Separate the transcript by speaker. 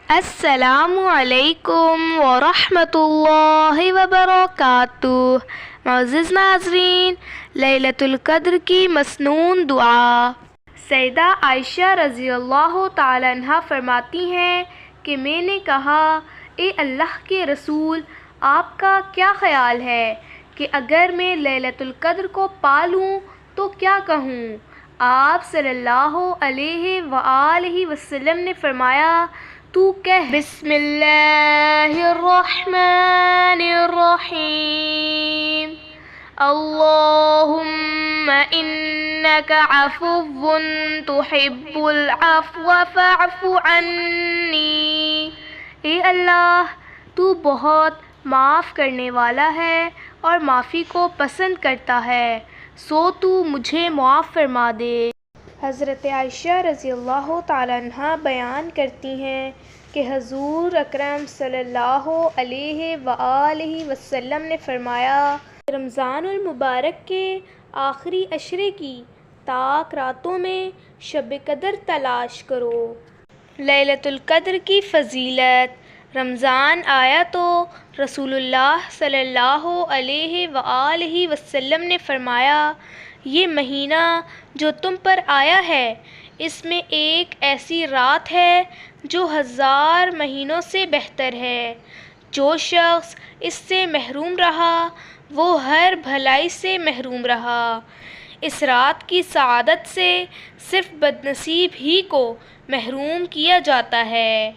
Speaker 1: السلام علیکم ورحمۃ اللہ وبرکاتہ۔ معزز ناظرین، لیلۃ القدر کی مسنون دعا۔ سیدہ عائشہ رضی اللہ تعالی عنہا فرماتی ہیں کہ میں نے کہا، اے اللہ کے رسول، آپ کا کیا خیال ہے کہ اگر میں لیلۃ القدر کو پا لوں تو کیا کہوں؟ آپ صلی اللہ علیہ وآلہ وسلم نے فرمایا، تو کہہ بسم اللہ الرحمن الرحیم، اللہم انک عفو تحب العفو فاعف عنی۔ اے اللہ، تو بہت معاف کرنے والا ہے اور معافی کو پسند کرتا ہے، سو تو مجھے معاف فرما دے۔ حضرت عائشہ رضی اللہ تعالی عنہا بیان کرتی ہیں کہ حضور اکرم صلی اللہ علیہ وآلہ وسلم نے فرمایا، رمضان المبارک کے آخری عشرے کی طاق راتوں میں شب قدر تلاش کرو۔ لیلۃ القدر کی فضیلت۔ رمضان آیا تو رسول اللہ صلی اللہ علیہ وآلہ وسلم نے فرمایا، یہ مہینہ جو تم پر آیا ہے، اس میں ایک ایسی رات ہے جو 1000 مہینوں سے بہتر ہے۔ جو شخص اس سے محروم رہا وہ ہر بھلائی سے محروم رہا۔ اس رات کی سعادت سے صرف بدنصیب ہی کو محروم کیا جاتا ہے۔